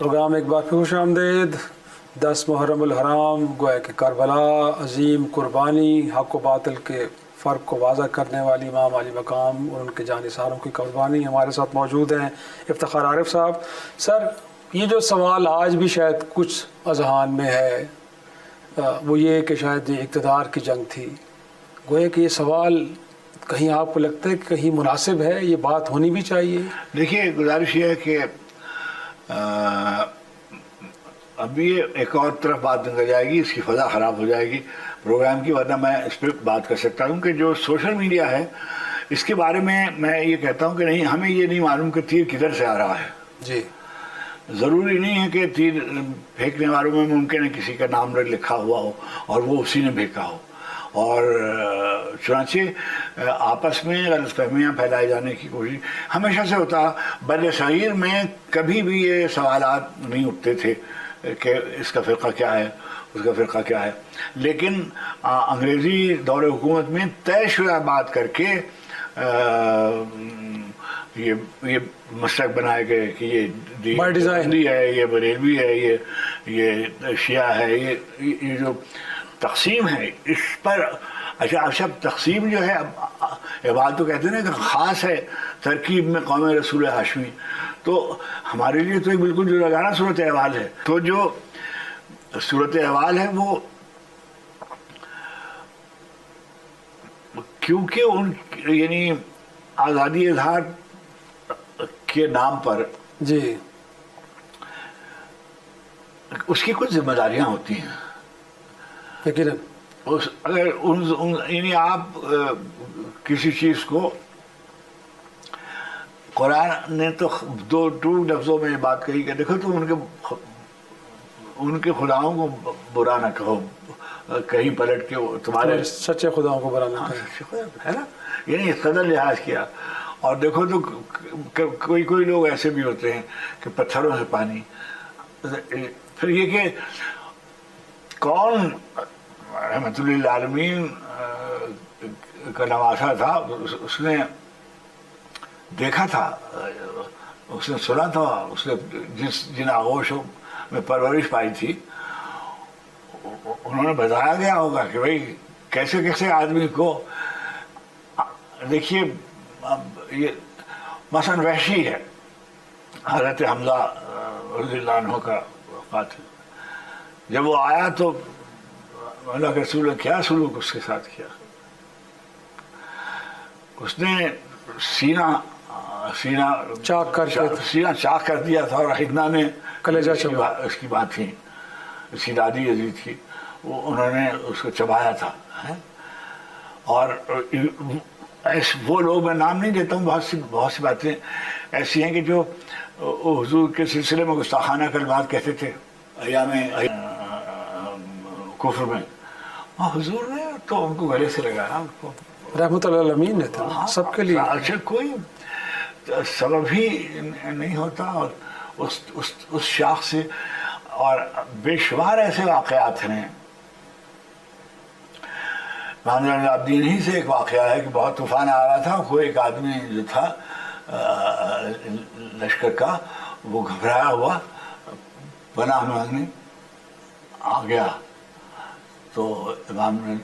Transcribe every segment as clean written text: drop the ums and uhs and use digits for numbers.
Programme ایک بار پھر خوش آمدید. 10 محرم الحرام گویا کہ کربلا عظیم قربانی، حق و باطل کے فرق کو واضح کرنے والی امام علی مقام اور ان کے جانثاروں کی قربانی. ہمارے ساتھ موجود ہیں افتخار عارف صاحب. سر، یہ جو سوال آج بھی شاید کچھ اذہان میں ہے وہ یہ کہ شاید یہ اقتدار کی جنگ تھی. گویا کہ یہ سوال کہیں آپ کو لگتا ہے کہ کہیں مناسب ہے، یہ بات ہونی بھی چاہیے؟ دیکھیے، گزارش یہ ہے کہ اب یہ ایک اور طرف بات نکل جائے گی، اس کی فضا خراب ہو جائے گی پروگرام کی. ورنہ میں اس پہ بات کر سکتا ہوں کہ جو سوشل میڈیا ہے اس کے بارے میں یہ کہتا ہوں کہ نہیں، ہمیں یہ نہیں معلوم کہ تیر کدھر سے آ رہا ہے. جی، ضروری نہیں ہے کہ تیر پھینکنے والوں میں ممکن ہے کسی کا نام لکھا ہوا ہو اور وہ اسی نے پھینکا ہو. اور چنانچہ آپس میں غلط فہمیاں پھیلائے جانے کی کوشش ہمیشہ سے ہوتا. بر صغیر میں کبھی بھی یہ سوالات نہیں اٹھتے تھے کہ اس کا فرقہ کیا ہے، اس کا فرقہ کیا ہے. لیکن انگریزی دور حکومت میں طے شدہ بات کر کے یہ مسلک بنائے گئے کہ یہ دیوبندی ہے، یہ بریلوی ہے، یہ شیعہ ہے. یہ جو تقسیم ہے اس پر اچھا تقسیم جو ہے، یہ بات تو کہتے ہیں نا کہ خاص ہے ترکیب میں قوم رسول ہاشمی، تو ہمارے لیے تو ایک بالکل جداگانہ صورت احوال ہے. تو جو صورت احوال ہے وہ کیونکہ ان یعنی آزادی اظہار کے نام پر جی، اس کی کچھ ذمہ داریاں ہوتی ہیں. یقیناً اگر یعنی آپ کسی چیز کو، قرآن نے تو دو لفظوں میں یہ بات کہی کہ دیکھو تم ان کے خداؤں کو برا نہ کہو، کہیں پلٹ کے تمہارے سچے خداؤں کو برا نہ کہو، ہے نا، یعنی اس قدر لحاظ کیا. اور دیکھو تو کوئی لوگ ایسے بھی ہوتے ہیں کہ پتھروں سے پانی. پھر یہ کہ کون رحمت للعالمین کا نواسا تھا، اس نے دیکھا تھا، اس نے سنا تھا، اس نے جن آغوشوں میں پرورش پائی تھی انہوں نے بتایا گیا ہوگا کہ بھئی کیسے کیسے آدمی کو. دیکھیے یہ مثلا وحشی ہے، حضرت حمزہ رضی اللہ عنہ کا قاتل، جب وہ آیا تو اللہ کے رسول نے کیا سلوک اس کے ساتھ کیا. اس نے سینہ چاک کر دیا تھا، اور حدنا نے کلیجہ اس کی بات تھی، اس کی دادی یزید تھی، انہوں نے اس کو چبایا تھا. اور وہ لوگ، میں نام نہیں دیتا ہوں، بہت سی باتیں ایسی ہیں کہ جو حضور کے سلسلے میں گستاخانہ کلمات کہتے تھے ایام کفر میں، اور حضور نے تو ان کو گلے سے لگایا، ان کو رحمت العالمین نے تھا سب کے لیے. اچھا کوئی سبب ہی نہیں ہوتا. اور اس شاخ سے اور بے شمار ایسے واقعات ہیں. محمد العابدین ہی سے ایک واقعہ ہے کہ بہت طوفان آ رہا تھا، کوئی ایک آدمی جو تھا لشکر کا، وہ گھبرایا ہوا پناہ مانگنے آ گیا. تو امام نے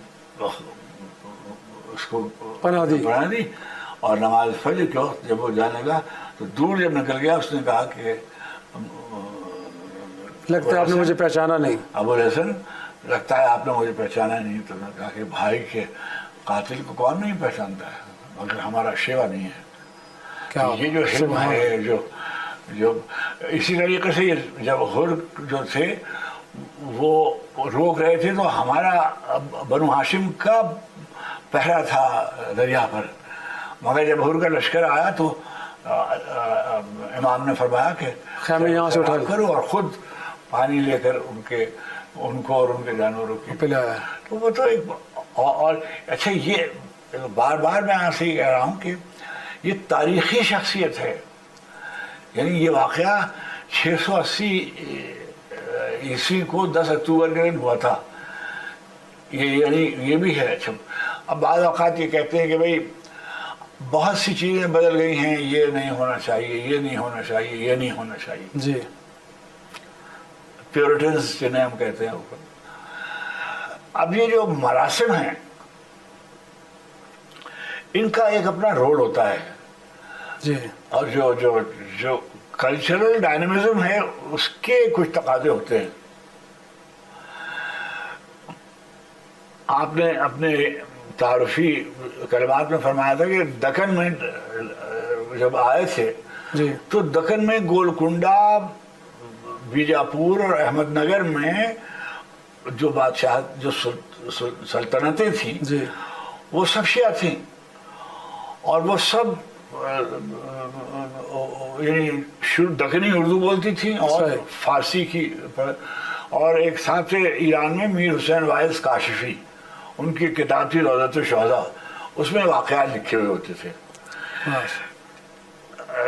اس کو پناہ دی، اور نماز فجر کے وقت جب وہ جانے لگا تو دور جب نکل گیا اس نے کہا کہ لگتا ہے آپ نے مجھے پہچانا نہیں. ابو الحسن، لگتا ہے آپ نے مجھے پہچانا نہیں. تو میں نے کہا کہ بھائی کے قاتل کو کون نہیں پہچانتا ہے، مگر ہمارا شیوا نہیں ہے. یہ جو حلم ہے، جو اسی طریقے سے جب حر جو تھے وہ روک رہے تھے تو ہمارا بنو ہاشم کا پہرا تھا دریا پر، مگر جب حر کا لشکر آیا تو امام نے فرمایا کہ خیمے یہاں سے اٹھا کرو، اور خود پانی لے کر ان کو اور ان کے جانوروں کی پلایا. تو وہ تو ایک اور اچھا، یہ بار بار میں آپ سے یہ کہہ رہا ہوں کہ یہ تاریخی شخصیت ہے. یعنی یہ واقعہ 680 عیسوی کو 10 اکتوبر کے دن ہوا تھا. یعنی یہ بھی ہے. اچھا، اب بعض اوقات یہ کہتے ہیں کہ بھئی بہت سی چیزیں بدل گئی ہیں، یہ نہیں ہونا چاہیے، یہ نہیں ہونا چاہیے، یہ نہیں ہونا چاہیے. جی، پیورٹنس جنہیں ہم کہتے ہیں اوپر. اب یہ جو مراسم ہیں ان کا ایک اپنا رول ہوتا ہے جی. اور جو کلچرل ڈائنامزم ہے اس کے کچھ تقاضے ہوتے ہیں. آپ نے اپنے تعارفی کلمات میں فرمایا تھا کہ دکن میں جب آئے تھے جی. تو دکن میں گولکنڈا، بیجاپور اور احمد نگر میں جو بادشاہ جو سلطنتیں تھیں جی. وہ سب شیعہ تھیں اور وہ سب یعنی دکنی اردو بولتی تھیں اور فارسی کی. اور ایک ساتھ سے ایران میں میر حسین وائز کاشفی، ان کی کتاب تھی روضۃ الشہداء، اس میں واقعات لکھے ہوئے ہوتے تھے.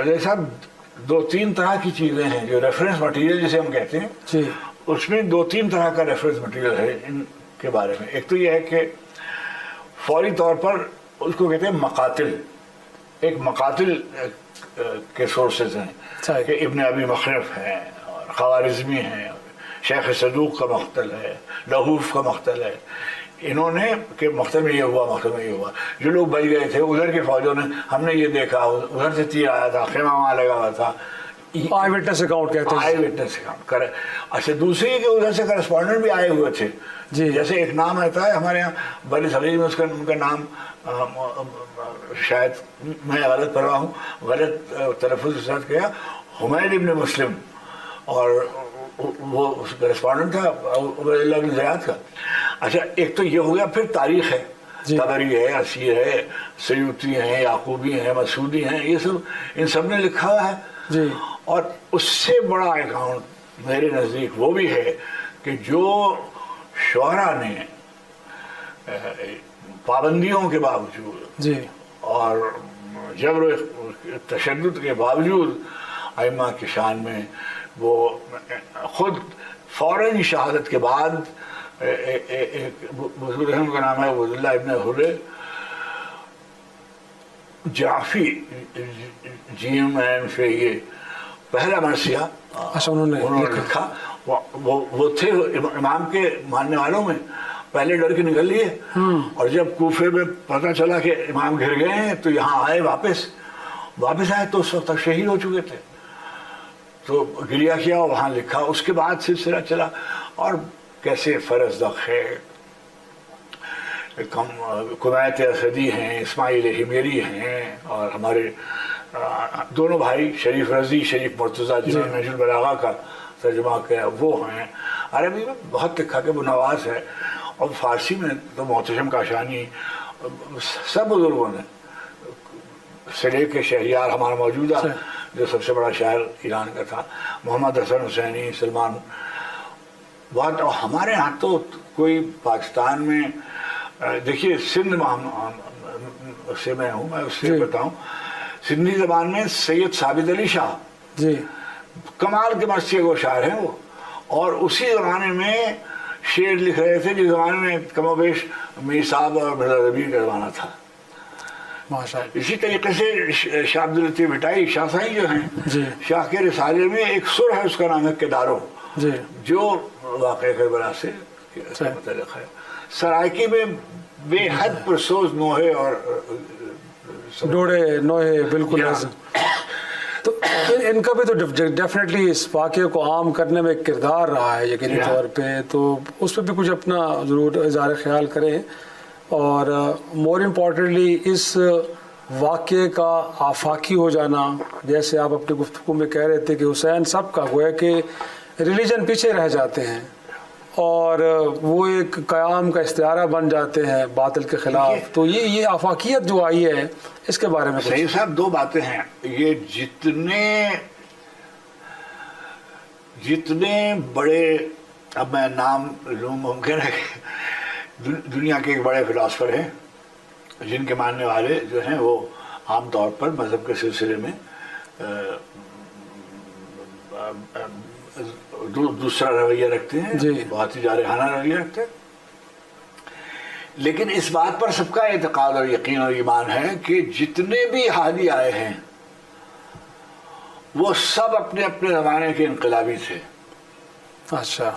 جیسا 2-3 طرح کی چیزیں ہیں جو ریفرنس مٹیریل جسے ہم کہتے ہیں جی. اس میں 2-3 طرح کا ریفرنس مٹیریل ہے ان کے بارے میں. ایک تو یہ ہے کہ فوری طور پر اس کو کہتے ہیں مقاتل. ایک مقاتل کے سورسز ہیں کہ ابن ابی مخرف ہیں اور خوارزمی ہیں، شیخ صدوق کا مقتل ہے، لہوف کا مقتل ہے. انہوں نے کہ مقتل میں یہ ہوا، مقتل میں یہ ہوا. جو لوگ بچ گئے تھے ادھر کے فوجوں نے ہم نے یہ دیکھا، ادھر سے تیر آیا تھا، خیمہ وہاں لگا ہوا تھا. آئی وٹنس اکاؤنٹ کہتے ہیں. آئی وٹنس اکاؤنٹ کرے. اچھا دوسری کہ ادھر سے کرسپونڈنٹ بھی آئے ہوئے تھے. جی. جیسے ایک نام رہتا ہے ہمارے یہاں بنی صغیر میں، ان کا نام شاید میں غلط پڑھ رہا ہوں، غلط تلفظ کے ساتھ کیا، حمید ابن مسلم، اور وہ کرسپونڈنٹ تھا عبید اللہ بن زیاد کا. اچھا ایک تو یہ ہو گیا. پھر تاریخ ہے، طبری ہے، اسیر ہے، سیوطی ہیں، یعقوبی ہیں، مسعودی ہیں، یہ سب ان سب نے لکھا ہوا ہے. جی. اور اس سے بڑا اکاؤنٹ میرے نزدیک وہ بھی ہے کہ جو شعراء نے پابندیوں کے باوجود جی. اور جبر و تشدد کے باوجود ائمہ کی شان میں وہ خود فوراً شہادت کے بعد بزرگ کا نام ہے عبداللہ ابن حرے جعفی، جیم این فے، یہ پہلا مرثیہ انہوں نے لکھا. وہ تھے امام کے ماننے والوں میں، پہلے ڈر کے نکل لیے اور جب کوفے میں پتہ چلا کہ امام گھر گئے ہیں تو یہاں آئے، واپس آئے تو اس وقت تک شہید ہو چکے تھے. تو گریہ کیا، وہاں لکھا. اس کے بعد سلسلہ چلا. اور کیسے فرزدق ہے، کنایت اسدی ہیں، اسماعیل ہمیری ہیں، اور ہمارے دونوں بھائی شریف رضی، شریف مرتضیٰ جنہوں نے نہج البلاغہ کا ترجمہ کیا، وہ ہیں. عربی میں بہت لکھا کہ وہ نواز ہے. اور فارسی میں تو محتشم کاشانی، سب بزرگوں نے سے لے کے شہریار ہمارا موجودہ جو سب سے بڑا شاعر ایران کا تھا، محمد حسن حسینی، سلمان. بہت. اور ہمارے ہاں تو کوئی پاکستان میں دیکھیے سندھ سے میں ہوں، میں اس سے بتاؤں، سندھی زبان میں سید ثابت علی شاہ جی کمال کے مرثیے کو شاعر ہیں وہ. اور اسی زمانے میں شعر لکھ رہے تھے جس زمانے میں کم و بیش میر صاحب اور مرزا زبیر کا زمانہ تھا. اسی طریقے سے شاہ عبداللطیف بھٹائی، شاہ سائی جو ہیں، شاہ کے رسالے میں ایک سر ہے، اس کا نام ہے کدارو، جو واقع کربلا سے متعلق ہے. سرائکی میں بے حد پرسوز نوحے اور ڈوڑے نوحے بالکل. تو ان کا بھی تو ڈیفینیٹلی اس واقعے کو عام کرنے میں ایک کردار رہا ہے یقینی طور پہ. تو اس پہ بھی کچھ اپنا ضرور اظہار خیال کریں. اور مور امپورٹنٹلی اس واقعے کا آفاقی ہو جانا، جیسے آپ اپنی گفتگو میں کہہ رہے تھے کہ حسین سب کا گویا کہ ریلیجن پیچھے رہ جاتے ہیں اور وہ ایک قیام کا استعارہ بن جاتے ہیں باطل کے خلاف. تو یہ آفاقیت جو آئی ہے اس کے بارے میں صحیح صاحب 2 باتیں ہیں. یہ جتنے بڑے، اب میں نام لوں، ممکن ہے دنیا کے ایک بڑے فلاسفر ہیں جن کے ماننے والے جو ہیں وہ عام طور پر مذہب کے سلسلے میں دوسرا رویہ رکھتے ہیں، بہت ہی جارحانہ رویہ رکھتے ہیں. لیکن اس بات پر سب کا اعتقاد اور یقین اور ایمان ہے کہ جتنے بھی ہادی آئے ہیں وہ سب اپنے اپنے زمانے کے انقلابی تھے. اچھا،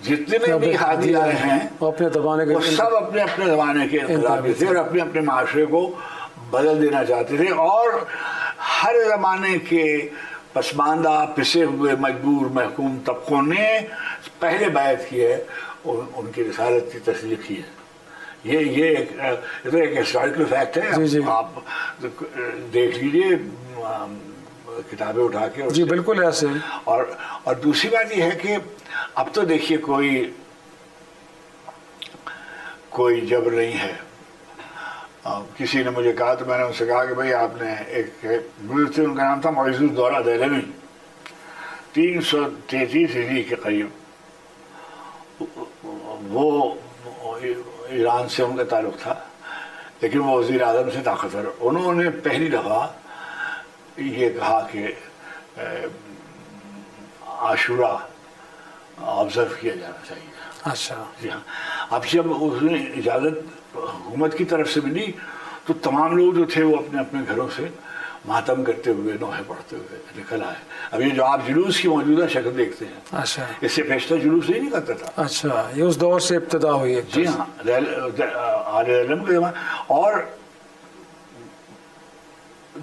جتنے بھی ہادی آئے ہیں وہ اپنے زمانے کے وہ سب اپنے اپنے زمانے کے انقلابی تھے اور اپنے اپنے معاشرے کو بدل دینا چاہتے تھے، اور ہر زمانے کے پسماندہ، پسے ہوئے، مجبور، محکوم طبقوں نے پہلے بیعت کی ہے اور ان کی رسالت کی تصدیق کی ہے۔ یہ ایک ہسٹوریکل فیکٹ ہے، جی جی آپ دیکھ لیجئے کتابیں اٹھا کے۔ جی بالکل ایسے۔ اور دوسری بات یہ ہے کہ اب تو دیکھیے کوئی جبر نہیں ہے۔ کسی نے مجھے کہا تو میں نے ان سے کہا کہ بھائی آپ نے ایک ملک تھے، ان کا نام تھا معز الدولہ دہلوی، 333 ہجری کے قریب، وہ ایران سے ان کا تعلق تھا، لیکن وہ وزیر اعظم سے طاقتور۔ انہوں نے پہلی دفعہ یہ کہا کہ عاشورہ آبزرو کیا جانا چاہیے۔ اچھا، جی ہاں۔ اب جب اس نے اجازت حکومت کی طرف سے ملی تو تمام لوگ جو تھے وہ اپنے اپنے گھروں سے ماتم کرتے ہوئے، نوحے پڑھتے ہوئے نکل آئے۔ اب یہ جو آپ جلوس کی موجودہ شکل دیکھتے ہیں، اچھا اس سے پیشتر جلوس نہیں کرتا تھا۔ اچھا، یہ اس دور سے ابتدا ہوئی ہے۔ جی ہاں، آل علم کے زمانے۔ اور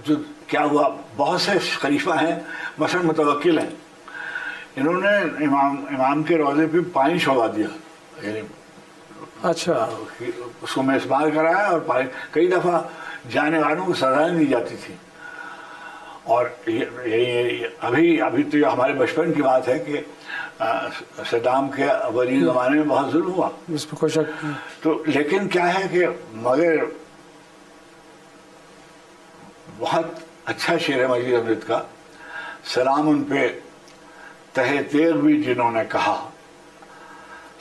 جو کیا ہوا، بہت سے خلیفہ ہیں، مثلا متوکل ہیں، انہوں نے امام کے روضے پہ پانی چھوڑا دیا، یعنی اچھا، اس کو میزبان کرایا، اور کئی دفعہ جانے والوں کو سزائیں دی جاتی تھی۔ اور ابھی تو یہ ہمارے بچپن کی بات ہے کہ صدام کے اولین زمانے میں بہت ظلم ہوا، اس پہ کوئی شک نہیں۔ تو لیکن کیا ہے کہ مگر بہت اچھا شعر ہے مجید امرت کا، سلام ان پہ تہ تیغ بھی جنہوں نے کہا،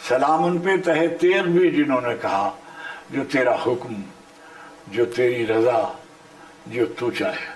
سلام ان پہ تہ تیغ بھی جنہوں نے کہا، جو تیرا حکم، جو تیری رضا، جو تو چاہے۔